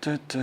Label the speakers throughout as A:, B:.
A: What's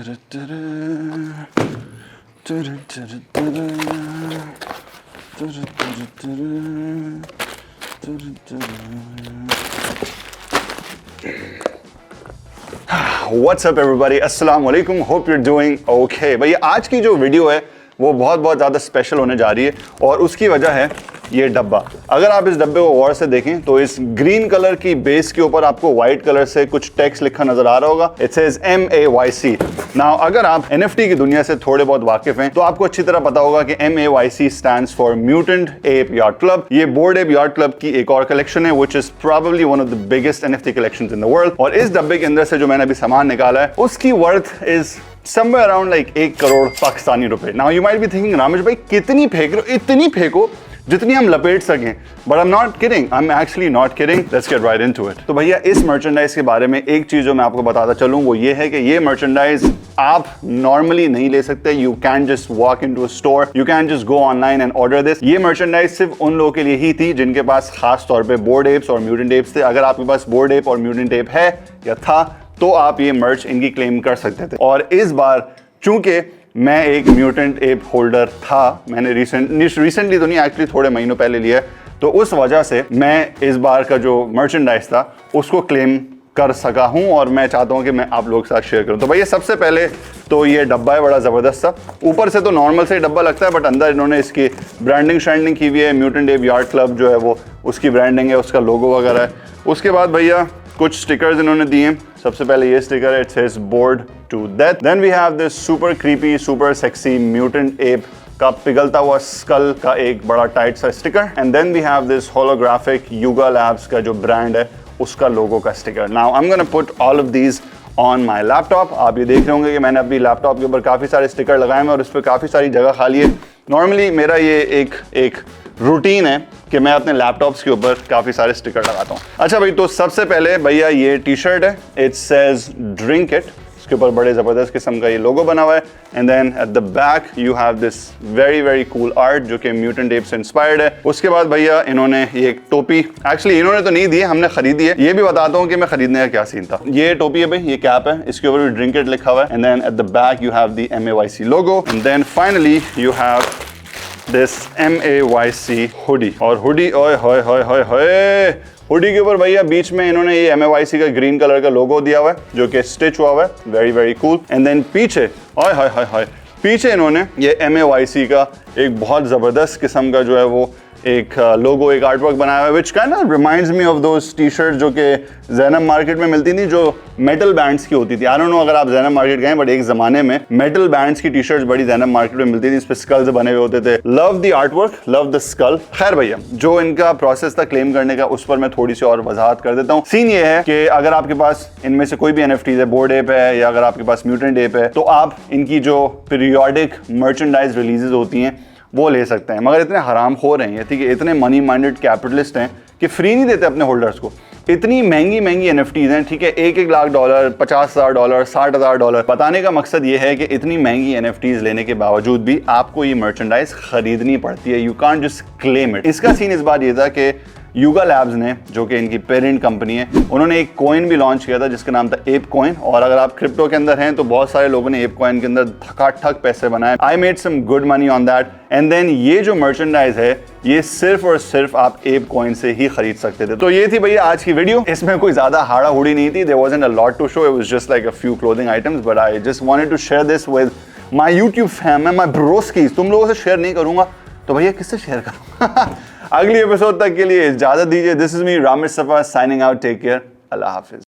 A: up everybody? अस्सलाम वालेकुम. Hope you're doing okay. भैया आज की जो वीडियो है वो बहुत ज़्यादा स्पेशल होने जा रही है और उसकी वजह है ये डब्बा. अगर आप इस डब्बे को गौर से देखें तो इस ग्रीन कलर की बेस के ऊपर आपको व्हाइट कलर से कुछ टेक्स्ट लिखा नजर आ रहा होगा. It says MAYC. नाउ अगर आप NFT की दुनिया से थोड़े बहुत वाकिफ हैं तो आपको अच्छी तरह पता होगा कि MAYC stands for mutant app yard club. ये बोर्ड एप यार्ड क्लब की एक और कलेक्शन है which is probably one of the biggest NFT collections in the world. और इस डब्बे के अंदर से जो मैंने अभी सामान निकाला है उसकी worth is somewhere around like 1 crore Pakistani रुपए. Now you might be thinking Ramesh भाई कितनी फेंक रहे हो? इतनी फेंको जितनी हम लपेट सकें. But I'm not kidding. I'm actually not kidding. Let's get right into it. तो भैया इस मर्चेंडाइज के बारे में एक चीज जो मैं आपको बताता चलूं वो ये है कि ये मर्चेंडाइज आप नॉर्मली नहीं ले सकते. You can't just walk into a store. You can't just go online and order this. ये मर्चेंडाइज सिर्फ उन लोगों के लिए ही थी जिनके पास खास तौर पे बोर्ड एप्स और म्यूटेंट एप्स थे. अगर आपके पास बोर्ड एप और म्यूटेंट एप है या था तो आप ये मर्च इनकी क्लेम कर सकते थे. और इस बार चूंकि मैं एक म्यूटेंट एप होल्डर था, मैंने रिसेंटली तो नहीं एक्चुअली थोड़े महीनों पहले लिया, तो उस वजह से मैं इस बार का जो मर्चेंडाइज था उसको क्लेम कर सका हूं और मैं चाहता हूं कि मैं आप लोगों के साथ शेयर करूं. तो भैया सबसे पहले तो ये डब्बा है बड़ा ज़बरदस्त सा. ऊपर से तो नॉर्मल से डब्बा लगता है बट अंदर इन्होंने इसकी ब्रांडिंग श्रांडिंग की हुई है. म्यूटेंट एप यार्ड क्लब जो है वो उसकी ब्रांडिंग है, उसका लोगो वगैरह है. उसके बाद भैया कुछ स्टिकर्स इन्होंने दिए हैं. सबसे पहले ये स्टिकर है, it says bored to death. Then we have this super creepy super sexy mutant ape का पिघलता हुआ स्कल का एक बड़ा टाइट सा sticker. And then we have this holographic Yuga Labs का जो ब्रांड है उसका लोगो का sticker. Now I am gonna put all of these on my laptop. आप ये देख रहे होंगे कि मैंने अपनी लैपटॉप के ऊपर काफ़ी सारे स्टिकर लगाए हैं और उस पर काफ़ी सारी जगह खाली है. नॉर्मली मेरा ये एक रूटीन है कि मैं अपने लैपटॉप्स के ऊपर काफ़ी सारे स्टिकर लगाता हूँ. अच्छा भाई, तो सबसे पहले भैया ये टी शर्ट है, इट सेज ड्रिंक इट. इसके ऊपर बड़े ज़बरदस्त किस्म का ये लोगो बना हुआ है. And then at the back you have this very very cool art जो कि म्यूटेंट एप से इंस्पायर्ड है. उसके बाद भैया इन्होंने ये एक टोपी, एक्चुअली इन्होंने तो नहीं दी है, हमने खरीदी है. ये भी बताता हूँ कि मैं खरीदने का क्या सीन था. ये टोपी है भाई, ये कैप है, इसके ऊपर भी ड्रिंक इट लिखा हुआ है. And then at the back you have the MAYC logo. And then finally you have this MAYC hoodie. और हुडी ओए होए होए होए होए, हुडी के ऊपर भैया बीच में इन्होंने ये MAYC का ग्रीन कलर का लोगो दिया हुआ है जो कि स्टिच हुआ हुआ है. Very very cool. And then पीछे ओए होए होए होए, पीछे इन्होंने ये MAYC का एक बहुत ज़बरदस्त किस्म का जो है वो एक लोगो, एक आर्टवर्क बनाया है which kind of reminds me of those T shirt जो कि ज़ैनब मार्केट में मिलती थी जो मेटल बैंड्स की होती थी. आई डोंट नो अगर आप ज़ैनब मार्केट गए, बट एक ज़माने में मेटल बैंड्स की टी शर्ट्स बड़ी ज़ैनब मार्केट में मिलती थी. इस पर स्कल्स बने हुए होते थे. Love the artwork, love the skull. खैर भैया जो इनका प्रोसेस था क्लेम करने का उस पर मैं थोड़ी सी और वजाहत कर देता हूँ. सीन ये है कि अगर आपके पास इनमें से कोई भी NFTs है, बोर्ड एप है या अगर आपके पास म्यूटेंट एप है, तो आप इनकी जो पीरियोडिक मर्चेंडाइज रिलीजेज होती हैं वो ले सकते हैं. मगर इतने हराम खोर हैं ये, ठीक है, इतने मनी माइंडेड कैपिटलिस्ट हैं कि फ्री नहीं देते अपने होल्डर्स को. इतनी महंगी NFTs हैं, ठीक है, $1 लाख, $50,000, $60,000. बताने का मकसद ये है कि इतनी महंगी NFTs लेने के बावजूद भी आपको ये मर्चेंडाइज खरीदनी पड़ती है. You can't just claim it. इसका सीन इस बार ये था कि युगा लैब्स ने, जो कि इनकी पेरेंट कंपनी है, उन्होंने एक कॉइन भी लॉन्च किया था जिसका नाम था एप कॉइन. और अगर आप क्रिप्टो के अंदर हैं तो बहुत सारे लोगों ने एप कॉइन के अंदर ठकाठक पैसे बनाए. I made some good money on that. And then ये जो मर्चेंडाइज है ये सिर्फ और सिर्फ आप एप कॉइन से ही खरीद सकते थे. तो ये थी भैया आज की वीडियो. इसमें कोई ज्यादा हाड़ा हुड़ी नहीं थी. There wasn't a lot to show. It was just like a few clothing items. But I just wanted to share this with my YouTube fam and my broskies. तुम लोगों से शेयर नहीं करूंगा तो भैया किससे शेयर करूंगा. अगली एपिसोड तक के लिए इजाजत दीजिए. This is me Ramesh Safa signing out. Take care. अल्लाह हाफिज.